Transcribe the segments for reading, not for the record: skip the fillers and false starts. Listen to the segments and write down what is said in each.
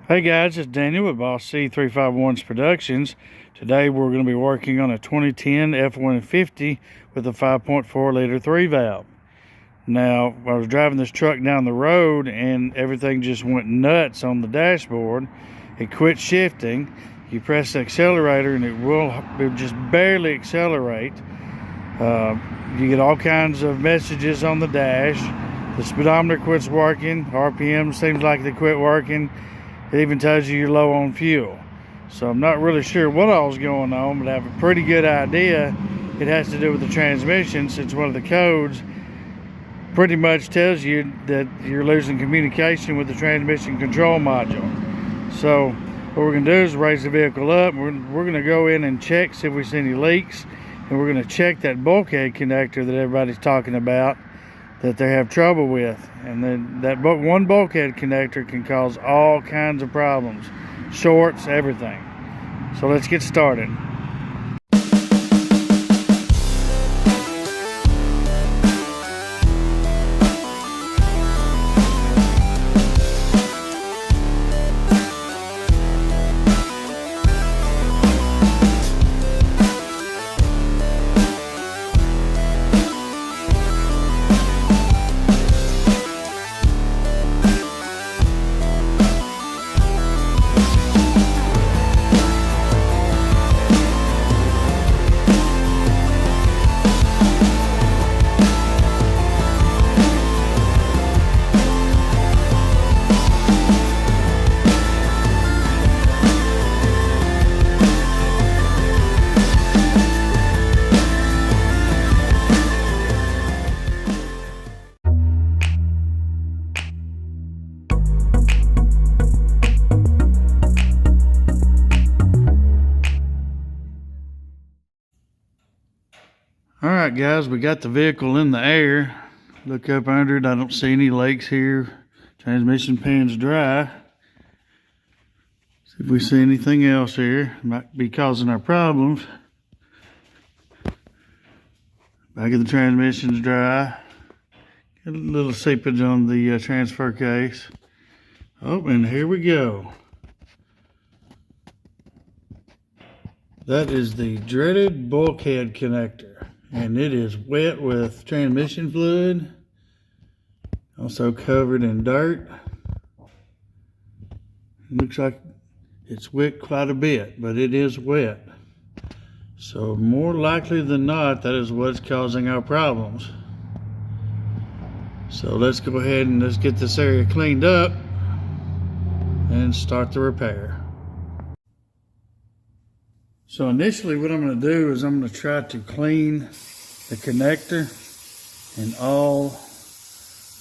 Hey guys, it's Daniel with Boss C351's Productions. Today we're going to be working on a 2010 F-150 with a 5.4 liter 3 valve. Now, I was driving this truck down the road and everything just went nuts on the dashboard. It quit shifting. You press the accelerator and it will just barely accelerate. You get all kinds of messages on the dash. The speedometer quits working. RPM seems like they quit working. It even tells you you're low on fuel. So I'm not really sure what all's going on, but I have a pretty good idea it has to do with the transmission, since one of the codes pretty much tells you that you're losing communication with the transmission control module. So what we're going to do is raise the vehicle up. We're going to go in and check, see if we see any leaks, and we're going to check that bulkhead connector that everybody's talking about that they have trouble with. And then that one bulkhead connector can cause all kinds of problems, shorts, everything. So let's get started. Alright guys, we got the vehicle in the air. Look up under it, I don't see any leaks here. Transmission pan's dry. See if we see anything else here. Might be causing our problems. Back of the transmission's dry. Got a little seepage on the transfer case. Oh, and here we go. That is the dreaded bulkhead connector. And it is wet with transmission fluid, also covered in dirt. It looks like it's wet quite a bit, but it is wet. So more likely than not, that is what's causing our problems. So let's go ahead and let's get this area cleaned up and start the repair. So initially what I'm going to do is I'm going to try to clean the connector and all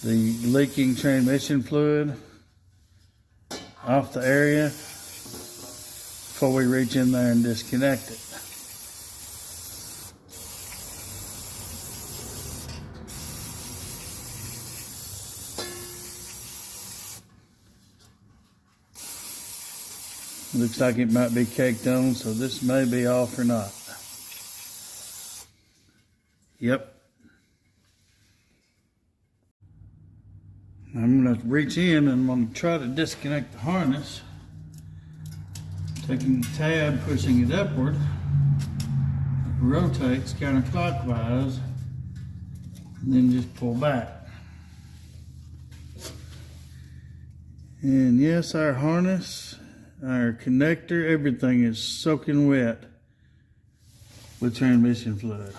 the leaking transmission fluid off the area before we reach in there and disconnect it. Looks like it might be caked on, so this may be off or not. Yep. I'm going to reach in and I'm going to try to disconnect the harness. Taking the tab, pushing it upward. It rotates counterclockwise and then just pull back. And yes, our harness, our connector, everything is soaking wet with transmission fluid.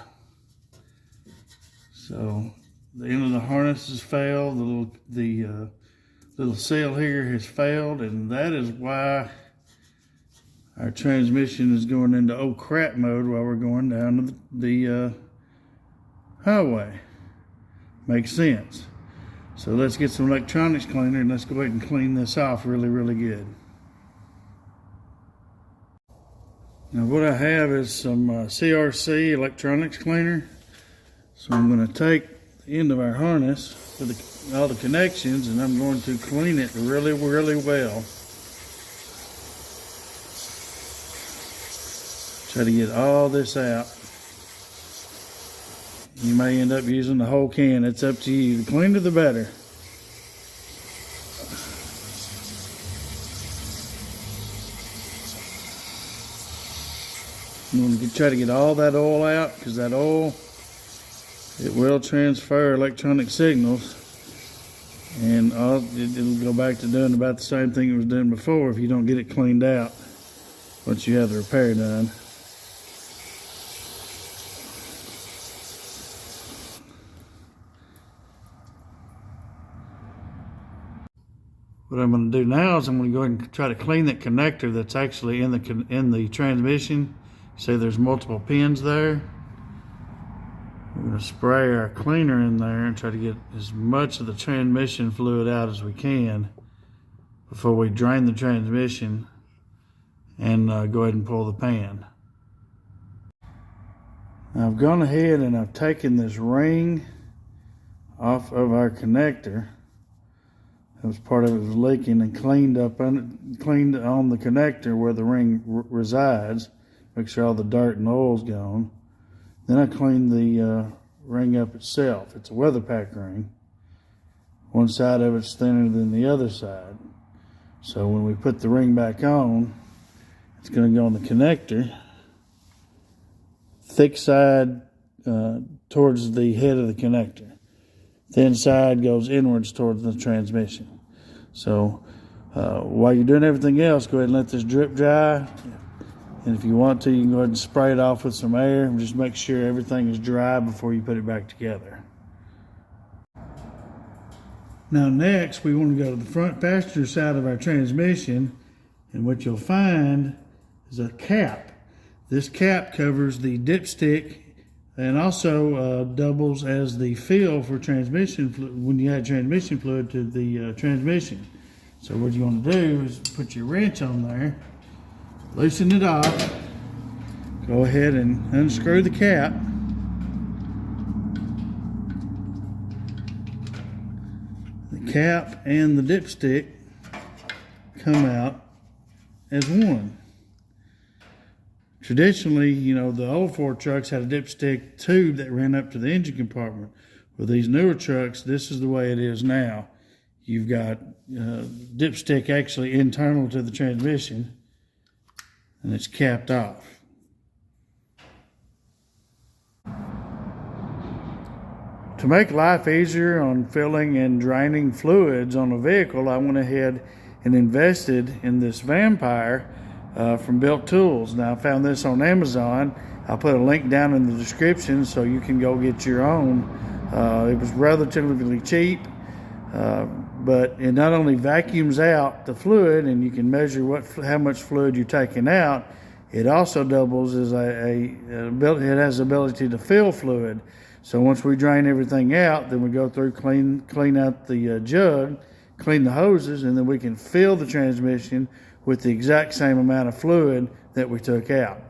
So the end of the harness has failed, the little seal here has failed, and that is why our transmission is going into oh crap mode while we're going down to the highway. Makes sense. So let's get some electronics cleaner and let's go ahead and clean this off really, really good. Now what I have is some CRC electronics cleaner. So I'm going to take the end of our harness with all the connections and I'm going to clean it really, really well. Try to get all this out. You may end up using the whole can. It's up to you. The cleaner the better. You want to try to get all that oil out, because that oil, it will transfer electronic signals, and it'll go back to doing about the same thing it was doing before if you don't get it cleaned out once you have the repair done. What I'm going to do now is I'm going to go ahead and try to clean that connector that's actually in the transmission. See, there's multiple pins there. We're going to spray our cleaner in there and try to get as much of the transmission fluid out as we can before we drain the transmission and go ahead and pull the pan. Now I've gone ahead and I've taken this ring off of our connector. That was part of it was leaking, and cleaned on the connector where the ring resides. Make sure all the dirt and oil's gone. Then I cleaned the ring up itself. It's a weather pack ring. One side of it's thinner than the other side. So when we put the ring back on, it's going to go on the connector. Thick side towards the head of the connector. Thin side goes inwards towards the transmission. So while you're doing everything else, go ahead and let this drip dry. And if you want to, you can go ahead and spray it off with some air and just make sure everything is dry before you put it back together. Now next, we want to go to the front passenger side of our transmission, and what you'll find is a cap. This cap covers the dipstick and also doubles as the fill for transmission fluid when you add transmission fluid to the transmission. So what you want to do is put your wrench on there, loosen it off, go ahead and unscrew the cap. The cap and the dipstick come out as one. Traditionally, you know, the old Ford trucks had a dipstick tube that ran up to the engine compartment. With these newer trucks, this is the way it is now. You've got dipstick actually internal to the transmission, and it's capped off. To make life easier on filling and draining fluids on a vehicle, I went ahead and invested in this Vampire from Built Tools. Now I found this on Amazon. I'll put a link down in the description so you can go get your own. It was relatively cheap, but it not only vacuums out the fluid and you can measure how much fluid you're taking out, it also doubles as it has the ability to fill fluid. So once we drain everything out, then we go through, clean out the jug, clean the hoses, and then we can fill the transmission with the exact same amount of fluid that we took out.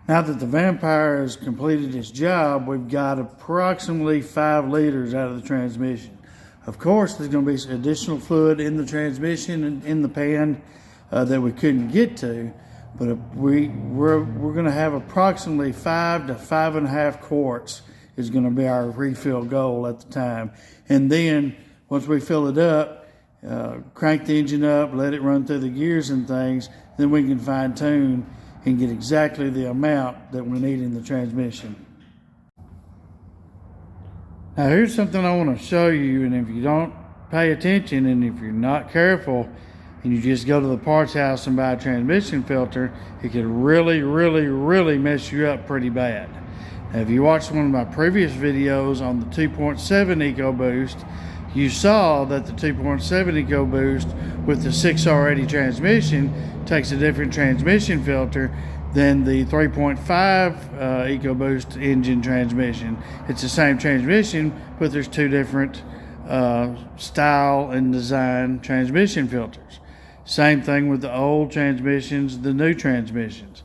Now that the Vampire has completed its job, we've got approximately 5 liters out of the transmission. Of course, there's going to be some additional fluid in the transmission and in the pan that we couldn't get to, but we're going to have approximately 5 to 5.5 quarts is going to be our refill goal at the time. And then once we fill it up, crank the engine up, let it run through the gears and things, then we can fine tune and get exactly the amount that we need in the transmission. Now here's something I want to show you, and if you don't pay attention and if you're not careful and you just go to the parts house and buy a transmission filter, it could really mess you up pretty bad. Now, if you watched one of my previous videos on the 2.7 EcoBoost, you saw that the 2.7 EcoBoost with the 6R80 transmission takes a different transmission filter than the 3.5 EcoBoost engine transmission. It's the same transmission, but there's 2 different style and design transmission filters. Same thing with the old transmissions, the new transmissions.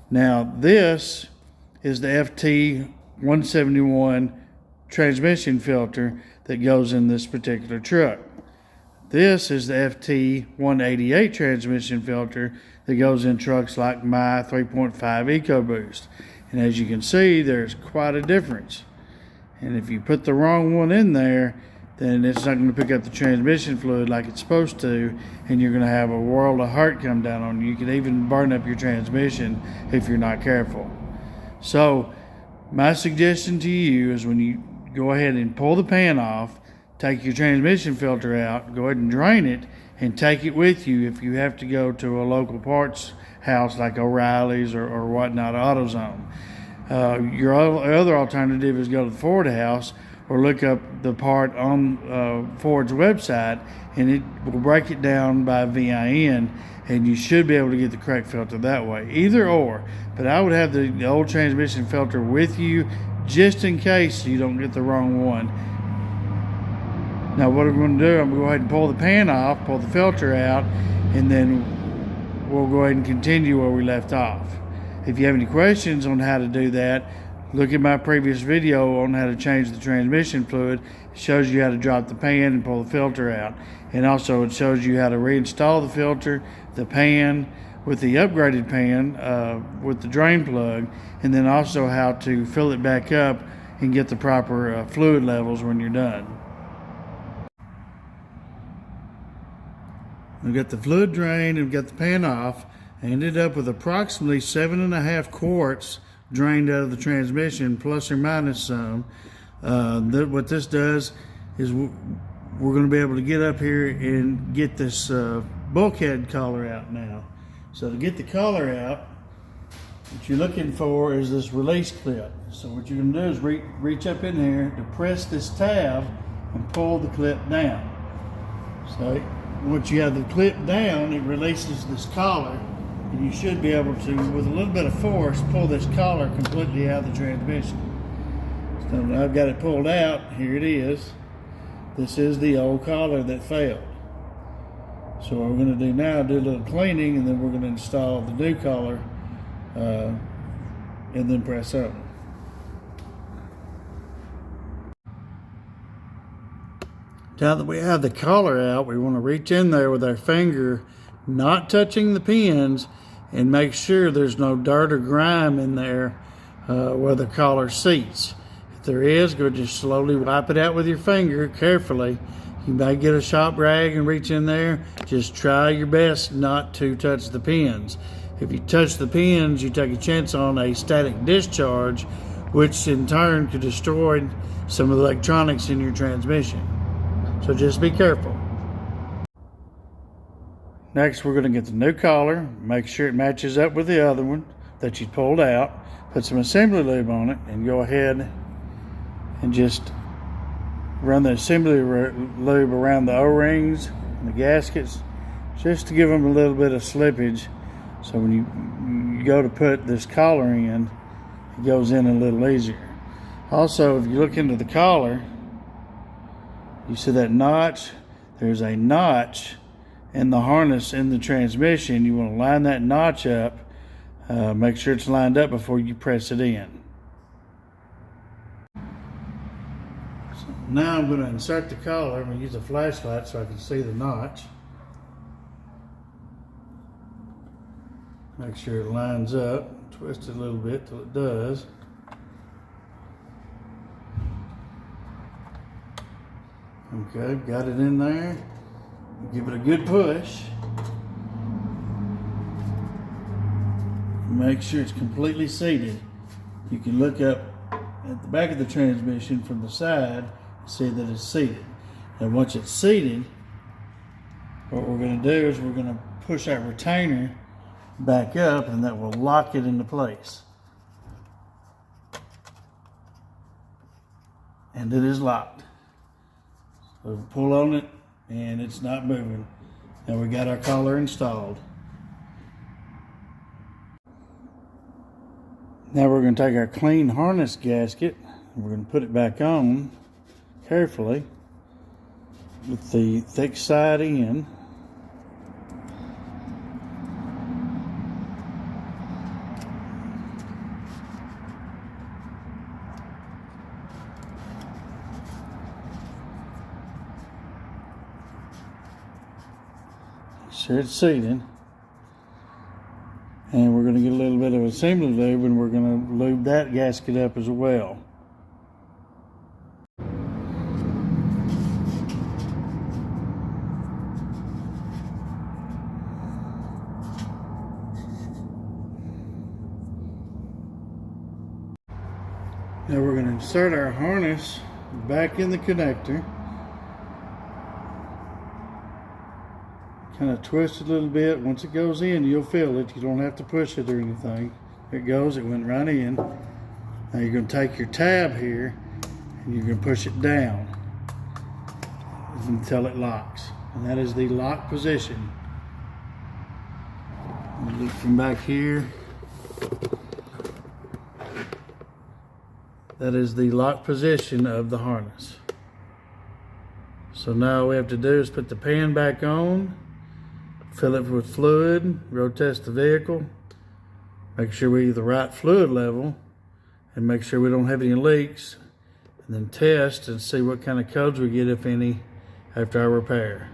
Now this is the FT171 transmission filter that goes in this particular truck. This is the FT188 transmission filter that goes in trucks like my 3.5 EcoBoost. And as you can see, there's quite a difference. And if you put the wrong one in there, then it's not going to pick up the transmission fluid like it's supposed to, and you're going to have a world of hurt come down on you. You could even burn up your transmission if you're not careful. So my suggestion to you is when you go ahead and pull the pan off, take your transmission filter out, go ahead and drain it, and take it with you if you have to go to a local parts house like O'Reilly's or whatnot, AutoZone. Your other alternative is go to the Ford house or look up the part on Ford's website, and it will break it down by VIN, and you should be able to get the correct filter that way. Either or, but I would have the old transmission filter with you just in case you don't get the wrong one. Now what I'm going to do, I'm going to go ahead and pull the pan off, pull the filter out, and then we'll go ahead and continue where we left off. If you have any questions on how to do that, look at my previous video on how to change the transmission fluid. It shows you how to drop the pan and pull the filter out. And also it shows you how to reinstall the filter, the pan, with the upgraded pan, with the drain plug, and then also how to fill it back up and get the proper fluid levels when you're done. We've got the fluid drain and we've got the pan off. I ended up with approximately 7.5 quarts drained out of the transmission, plus or minus some. What this does is we're going to be able to get up here and get this bulkhead collar out now. So to get the collar out, what you're looking for is this release clip. So what you're going to do is reach up in here to press this tab and pull the clip down. So once you have the clip down, it releases this collar, and you should be able to, with a little bit of force, pull this collar completely out of the transmission. So I've got it pulled out. Here it is. This is the old collar that failed. So what we're going to do now, do a little cleaning, and then we're going to install the new collar and then press up. Now that we have the collar out, we want to reach in there with our finger, not touching the pins, and make sure there's no dirt or grime in there where the collar seats. If there is, go just slowly wipe it out with your finger carefully. You may get a shop rag and reach in there. Just try your best not to touch the pins. If you touch the pins, you take a chance on a static discharge, which in turn could destroy some of the electronics in your transmission. So just be careful. Next, we're going to get the new collar, make sure it matches up with the other one that you pulled out, put some assembly lube on it, and go ahead and just run the assembly lube around the O-rings and the gaskets, just to give them a little bit of slippage, so when you go to put this collar in, it goes in a little easier. Also, if you look into the collar, you see that notch. There's a notch in the harness in the transmission. You want to line that notch up Make sure it's lined up before you press it in. So now I'm going to insert the collar. I'm going to use a flashlight so I can see the notch. Make sure it lines up. Twist it a little bit till it does. Okay, got it in there. Give it a good push. Make sure it's completely seated. You can look up at the back of the transmission from the side and see that it's seated. And once it's seated, what we're going to do is we're going to push our retainer back up, and that will lock it into place. And it is locked. So pull on it and it's not moving. Now we got our collar installed. Now we're going to take our clean harness gasket and we're going to put it back on carefully with the thick side in. Sure it's seated. And we're going to get a little bit of assembly lube and we're going to lube that gasket up as well. Now we're going to insert our harness back in the connector. Kind of twist it a little bit. Once it goes in, you'll feel it. You don't have to push it or anything. There it goes. It went right in. Now you're going to take your tab here and you're going to push it down until it locks. And that is the lock position. Look from back here. That is the lock position of the harness. So now all we have to do is put the pan back on. Fill it with fluid, road test the vehicle, make sure we have the right fluid level, and make sure we don't have any leaks, and then test and see what kind of codes we get, if any, after our repair.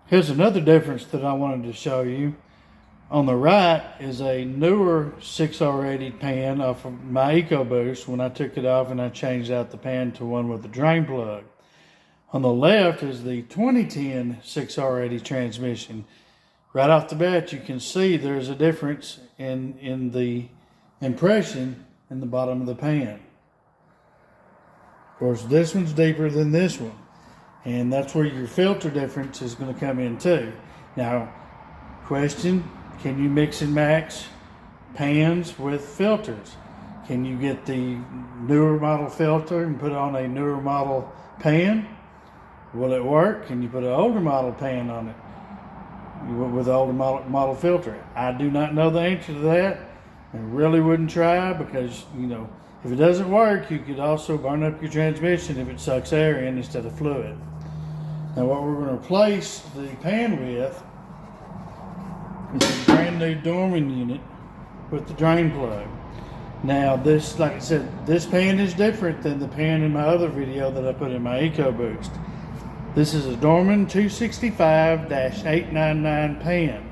Here's another difference that I wanted to show you. On the right is a newer 6R80 pan off of my EcoBoost when I took it off and I changed out the pan to one with a drain plug. On the left is the 2010 6R80 transmission. Right off the bat, you can see there's a difference in the impression in the bottom of the pan. Of course, this one's deeper than this one, and that's where your filter difference is going to come in too. Now, question, can you mix and match pans with filters? Can you get the newer model filter and put on a newer model pan? Will it work? Can you put an older model pan on it with an older model filter? I do not know the answer to that. I really wouldn't try because, you know, if it doesn't work, you could also burn up your transmission if it sucks air in instead of fluid. Now what we're going to replace the pan with is a brand new Dorman unit with the drain plug. Now this, like I said, this pan is different than the pan in my other video that I put in my EcoBoost. This is a Dorman 265-899 pan.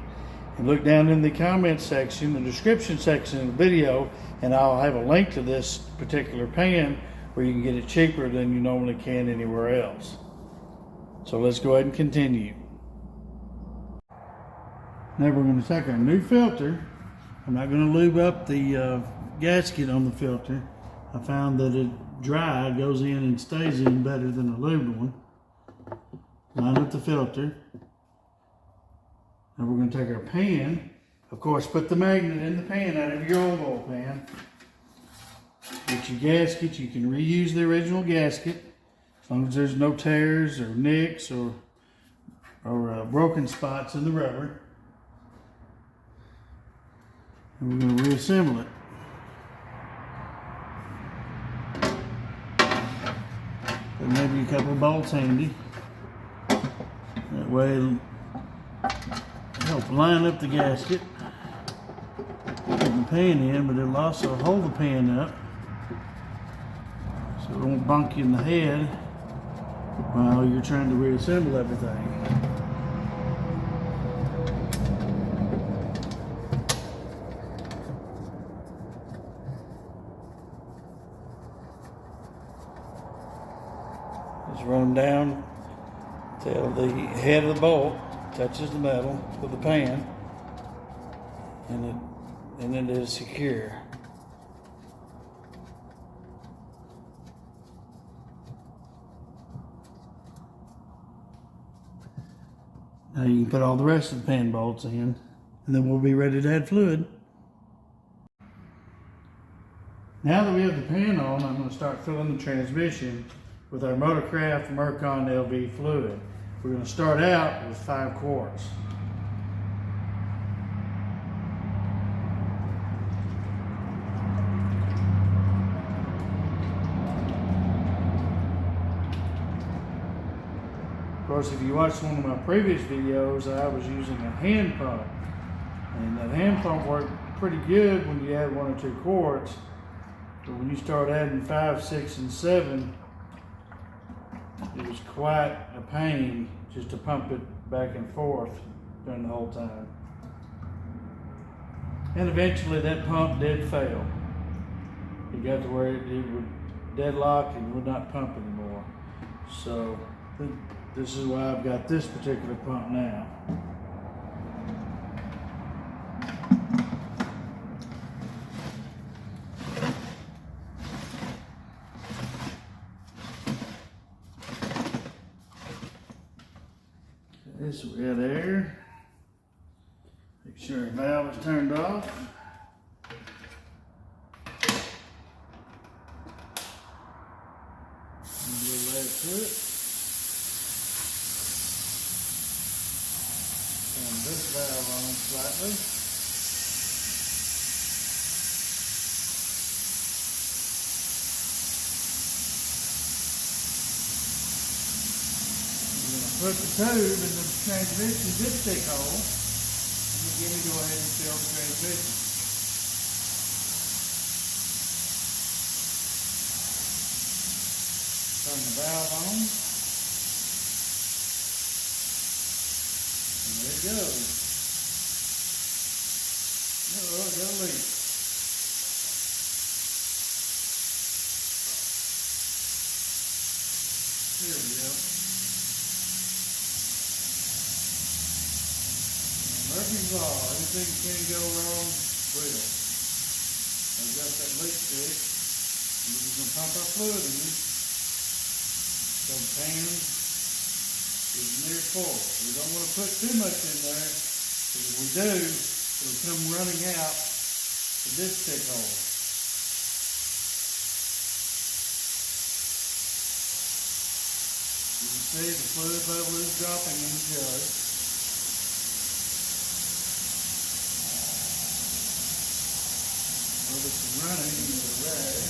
And look down in the comment section, the description section of the video, and I'll have a link to this particular pan where you can get it cheaper than you normally can anywhere else. So let's go ahead and continue. Now we're going to take our new filter. I'm not going to lube up the gasket on the filter. I found that it dry goes in and stays in better than a lubed one. Line up the filter. Now we're going to take our pan. Of course, put the magnet in the pan out of your oil pan. Get your gasket. You can reuse the original gasket as long as there's no tears or nicks or broken spots in the rubber. And we're going to reassemble it. Put maybe a couple of bolts handy. That way Help line up the gasket, put the pan in, but it'll also hold the pan up so it won't bonk you in the head while you're trying to reassemble everything. Just run them down till the head of the bolt touches the metal with the pan, and it is secure. Now you can put all the rest of the pan bolts in, and then we'll be ready to add fluid. Now that we have the pan on, I'm going to start filling the transmission with our Motorcraft Mercon LV fluid. We're going to start out with 5 quarts. Of course, if you watched one of my previous videos, I was using a hand pump. And that hand pump worked pretty good when you add 1 or 2 quarts. But when you start adding 5, 6, and 7, it was quite a pain just to pump it back and forth during the whole time. And eventually that pump did fail. It got to where it would deadlock and would not pump anymore. So this is why I've got this particular pump now. This we had air. Make sure the valve is turned off. And a little air to it. Turn this valve on slightly. Put the tube in the transmission dipstick hole, and begin to go ahead and fill the transmission. Turn the valve on, and there it goes. Oh, I got a leak. There we go. Murphy's Law, anything can go wrong, will. I've got that leak stick, and we're just going to pump our fluid in. So the pan is near full. We don't want to put too much in there, because if we do, it'll come running out the dipstick hole. You can see the fluid level is dropping in the jug. Well, this is running into the rag.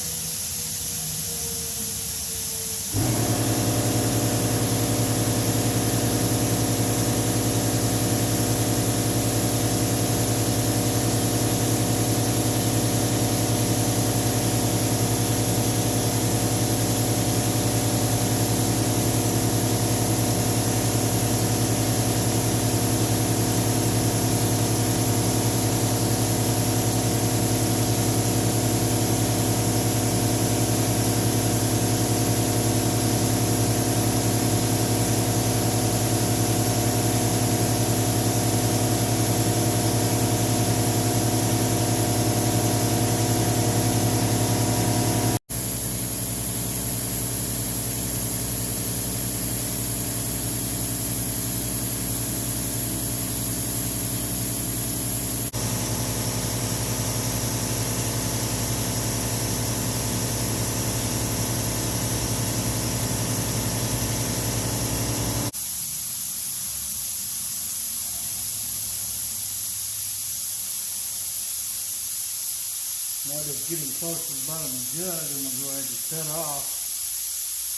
Now that it's getting close to the bottom of the jug, I'm going to go ahead and cut off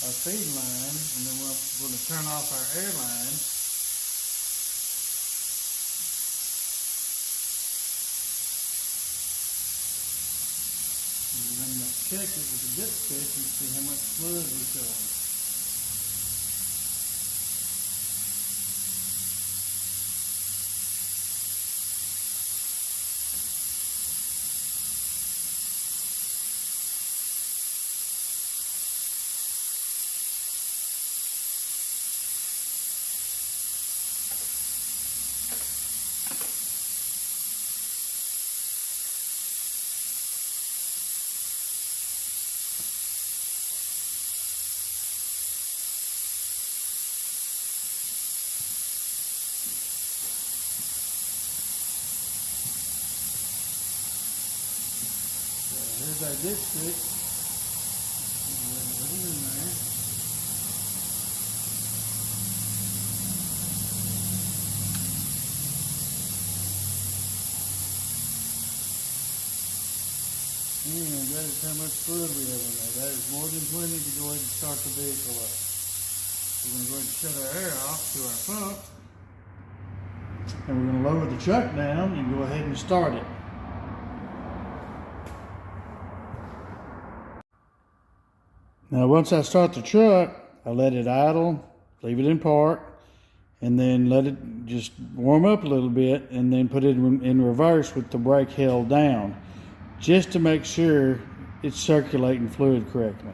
our feed line, and then we're going to turn off our air line. then check it with the dipstick and see how much fluid we're showing. Here's our dipstick. Put it in there. And that is how much fluid we have in there. That is more than plenty to go ahead and start the vehicle up. We're going to go ahead and shut our air off to our pump. And we're going to lower the truck down and go ahead and start it. Now once I start the truck, I let it idle, leave it in park, and then let it just warm up a little bit, and then put it in reverse with the brake held down, just to make sure it's circulating fluid correctly.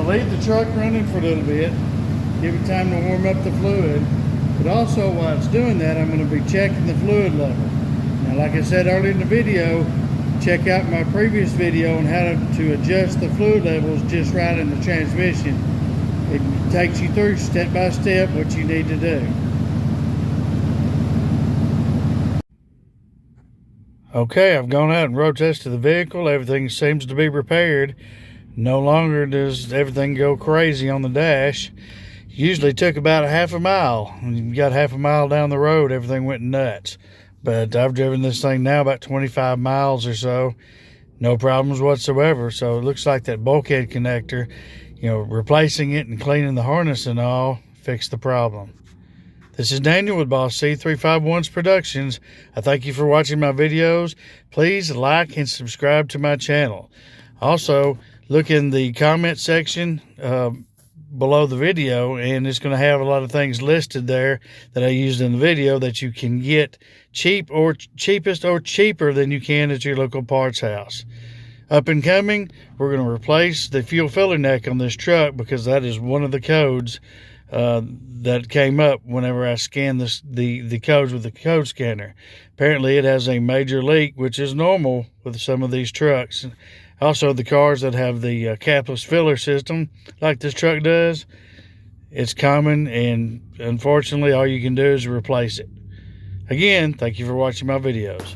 Leave the truck running for a little bit, give it time to warm up the fluid, but also while it's doing that, I'm going to be checking the fluid level. Now, like I said earlier in the video, check out my previous video on how to adjust the fluid levels just right in the transmission. It takes you through step by step what you need to do. Okay, I've gone out and road tested the vehicle. Everything seems to be repaired. No longer does everything go crazy on the dash. Usually took about a half a mile. When you got half a mile down the road, everything went nuts. But I've driven this thing now about 25 miles or so. No problems whatsoever. So it looks like that bulkhead connector, replacing it and cleaning the harness and all, fixed the problem. This is Daniel with Boss C351's Productions. I thank you for watching my videos. Please like and subscribe to my channel. Also, look in the comment section below the video, and it's going to have a lot of things listed there that I used in the video that you can get cheapest or cheaper than you can at your local parts house. Up and coming, we're going to replace the fuel filler neck on this truck because that is one of the codes that came up whenever I scanned the codes with the code scanner. Apparently it has a major leak, which is normal with some of these trucks. Also, the cars that have the capless filler system, like this truck does, it's common, and unfortunately all you can do is replace it. Again, thank you for watching my videos.